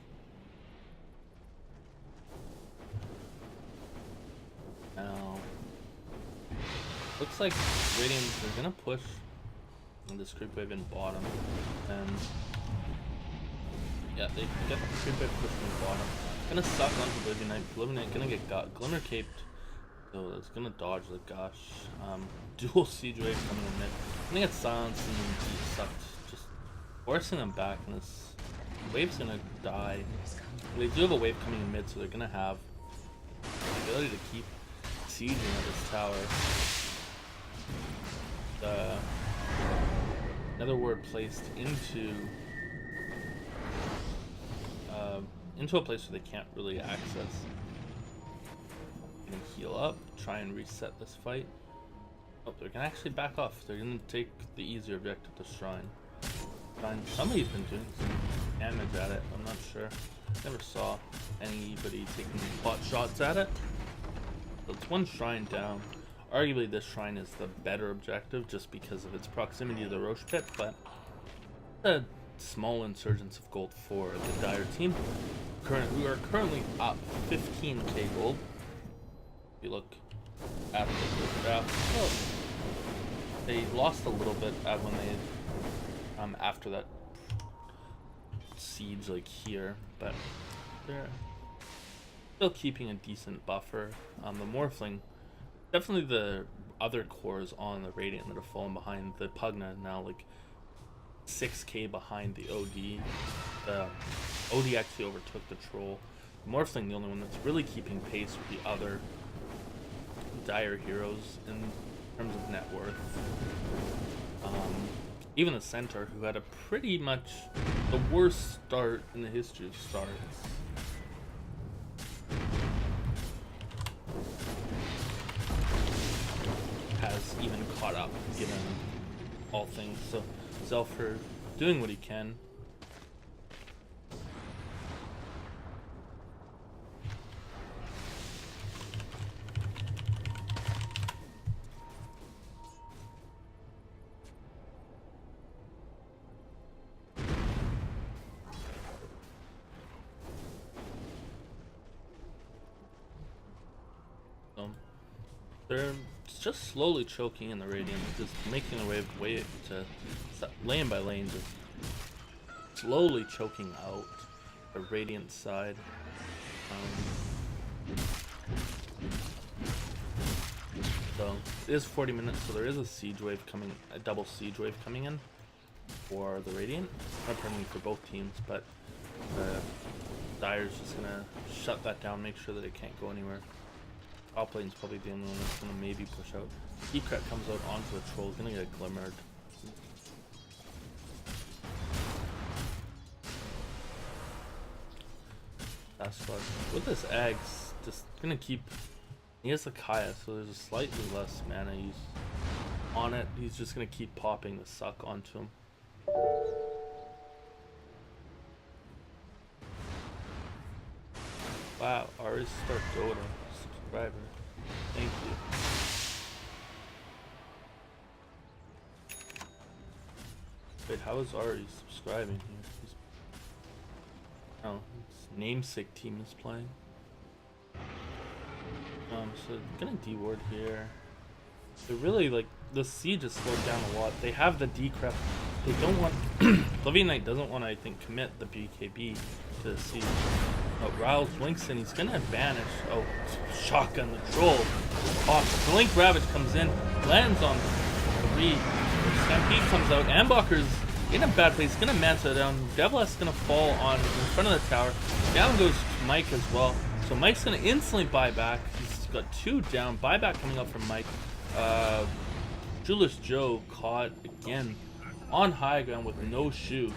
Now, looks like Radiant are gonna push this creep wave in bottom, and yeah, they get the creep wave pushed in the bottom. Gonna suck onto Oblivion Knight. Oblivion Knight gonna get Glimmer Caped, so it's gonna dodge the gush. Dual Siege Wave coming in mid. I think it's silenced and he sucked, just forcing them back in this Wave's gonna die. They do have a wave coming in mid, so they're gonna have the ability to keep sieging at this tower. Another ward placed into a place where they can't really access. Gonna heal up, try and reset this fight. Oh, they're gonna actually back off. They're gonna take the easier objective, the shrine. Somebody's been doing some damage at it. I'm not sure. Never saw anybody taking pot shots at it. So it's one shrine down. Arguably, this shrine is the better objective just because of its proximity to the Roche pit, but a small insurgence of gold for the Dire team. We are currently up 15k gold. If you look at the graph, oh, they lost a little bit when they after that siege like here, but they're still keeping a decent buffer. The Morphling, definitely the other cores on the Radiant that have fallen behind. The Pugna now like 6k behind the OD. The OD actually overtook the Troll. The Morphling, the only one that's really keeping pace with the other Dire heroes in terms of net worth. Even the Centaur, who had a pretty much the worst start in the history of starts, has even caught up, given all things. So Zelfer doing what he can. They're just slowly choking in the Radiant, just making their way to lane by lane, just slowly choking out the Radiant side. So it is 40 minutes, so there is a siege wave coming, a double siege wave coming in for the Radiant, or pardon me, for both teams, but Dire's just gonna shut that down, make sure that it can't go anywhere. Top lane's probably the only one that's gonna maybe push out. Secret comes out onto the Troll, gonna get glimmered. That's fun. With this Eggs, just gonna keep. He has the Kaya, so there's a slightly less mana use on it. He's just gonna keep popping the suck onto him. Wow, Ari start Dota. Subscriber. Thank you. Wait, how is Ari subscribing here? Oh, his namesake team is playing. So gonna D-ward here. They're really like, the siege is slowed down a lot. They have the decrep. They don't want Living Knight doesn't want to, I think, commit the BKB to the siege. Oh, Riles blinks in, he's gonna vanish. Oh, shotgun the Troll. Off. The Link Ravage comes in, lands on 3. Stampede comes out. Ambocker's in a bad place, gonna Manta down. Devile's gonna fall on in front of the tower. Down goes Mike as well. So Mike's gonna instantly buy back. He's got 2 down. Buyback coming up from Mike. Julius Joe caught again on high ground with no shoes.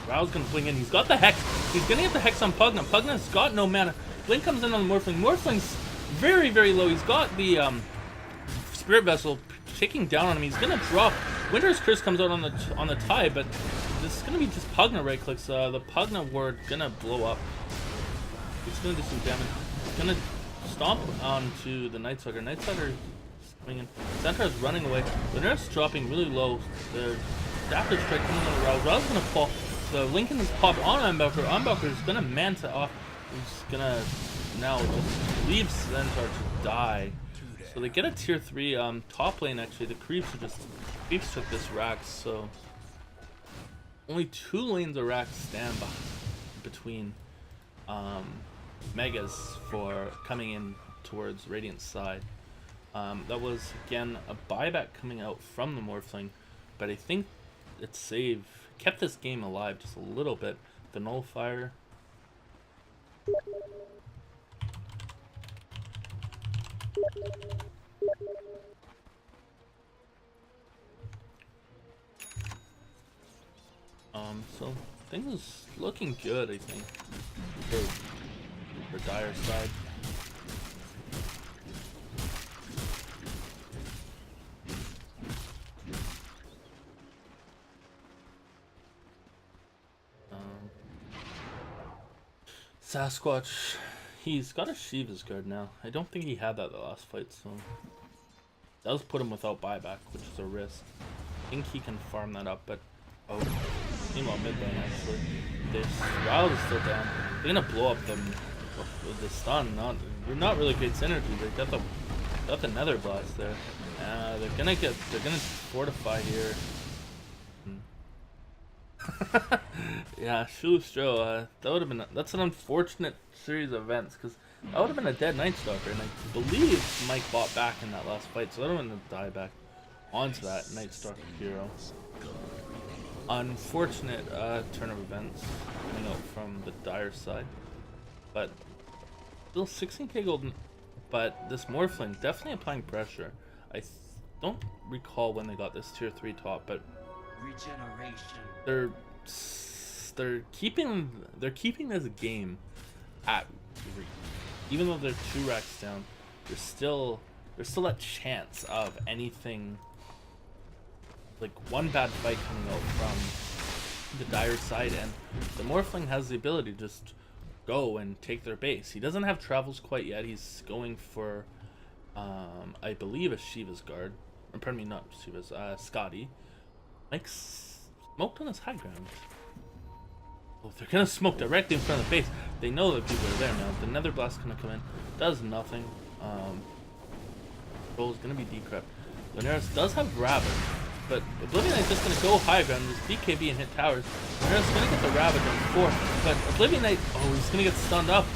Rao's gonna fling in. He's got the Hex. He's gonna get the Hex on Pugna. Pugna's got no mana. Blink comes in on the Morphling. Morphling's very, very low. He's got the Spirit Vessel taking down on him. He's gonna drop. Winter's Curse comes out on the tide, but this is gonna be just Pugna right clicks. The Pugna ward gonna blow up. It's gonna do some damage. It's gonna stomp onto the Nightsucker. Nightsucker is coming in. Centaur's running away. The Nerf's dropping really low. The Dapper Strike coming on Rao's. Rao's gonna fall. The Lincoln is popped on Unbelker. Unbelker is gonna Manta off. He's gonna now just leave Centaur to die. So they get a tier 3 top lane. Actually, the creeps took this Rax, so only 2 lanes of Rax stand between Megas for coming in towards Radiant's side. That was again a buyback coming out from the Morphling. but I think its save kept this game alive just a little bit. The nullifier. So things looking good, I think, for Dire side. Sasquatch, he's got a Shiva's guard now. I don't think he had that the last fight, so does put him without buyback, which is a risk. I think he can farm that up, but meanwhile mid lane actually, this Wild is still down. They're gonna blow up them with the stun. Not really great synergy. They got the Nether Blast there. They're gonna fortify here. Yeah, Shustro, that's an unfortunate series of events, because that would have been a dead Night Stalker, and I believe Mike bought back in that last fight, so I don't want to die back onto that Night Stalker hero. Unfortunate turn of events coming out from the Dire side, but still 16k gold. But this Morphling definitely applying pressure. I don't recall when they got this tier 3 top, but they're keeping this game at 3. Even though they're 2 racks down, there's still a chance of anything, like one bad fight coming out from the Dire side, and the Morphling has the ability to just go and take their base. He doesn't have travels quite yet. He's going for I believe a Shiva's guard. Or pardon me, not Shiva's, Scotty. Mike's smoked on his high ground. Oh, they're gonna smoke directly in front of the base. They know that people are there now. The Nether Blast gonna come in. Does nothing. Roll is gonna be decrypt. Lunaris does have Ravage, but Oblivion Knight's just gonna go high ground, just BKB and hit towers. Lunaris gonna get the Ravage on 4, but Oblivion Knight, he's gonna get stunned up.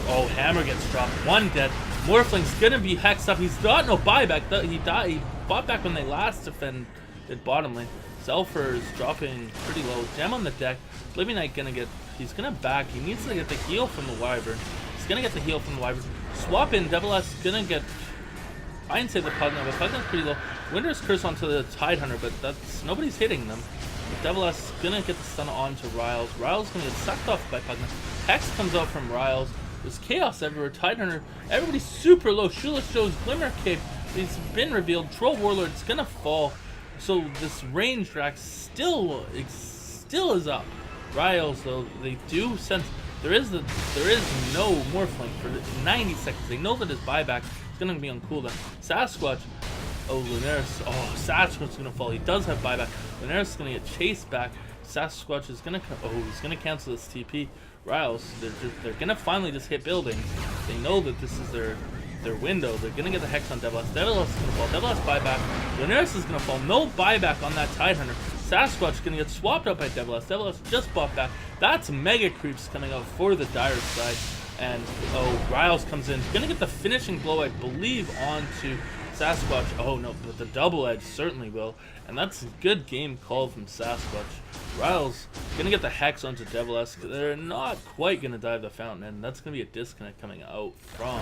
Oh, Hammer gets dropped. 1 dead. Morphling's gonna be hexed up. He's got no buyback. He died. He bought back when they last defended bottom lane. Zelfer is dropping pretty low. Gem on the deck. Oblivion Knight he's gonna back. He needs to get the heal from the Wyvern. He's gonna get the heal from the Wyvern. Swap in. Devil S gonna get. I didn't say the Pugna, but Pugna's pretty low. Winter's Curse onto the Tidehunter, but nobody's hitting them. But Devil S gonna get the stun onto Riles. Riles gonna get sucked off by Pugna. Hex comes out from Riles. There's chaos everywhere. Tidehunter, everybody's super low. Shoeless shows Glimmer Cape. He's been revealed. Troll Warlord's gonna fall. So this range rack still is up. Riles, though, they do sense there is no Morphling for 90 seconds. They know that his buyback is gonna be on cooldown. Sasquatch, Lunaris, Sasquatch's gonna fall. He does have buyback. Lunaris is gonna get chased back. Sasquatch is gonna he's gonna cancel this TP. Riles, they're gonna finally just hit buildings. They know that this is their window. They're gonna get the Hex on Devil S. Devil S is gonna fall. Devil S buyback. Lunaris is gonna fall. No buyback on that Tidehunter. Sasquatch gonna get swapped out by Devil S. Devil S just bought back. That's mega creeps coming out for the Dire side. And Riles comes in. He's gonna get the finishing blow, I believe, onto Sasquatch. Oh no, but the double edge certainly will. And that's a good game call from Sasquatch. Riles gonna get the Hex onto Devil S. They're not quite gonna dive the fountain, and that's gonna be a disconnect coming out from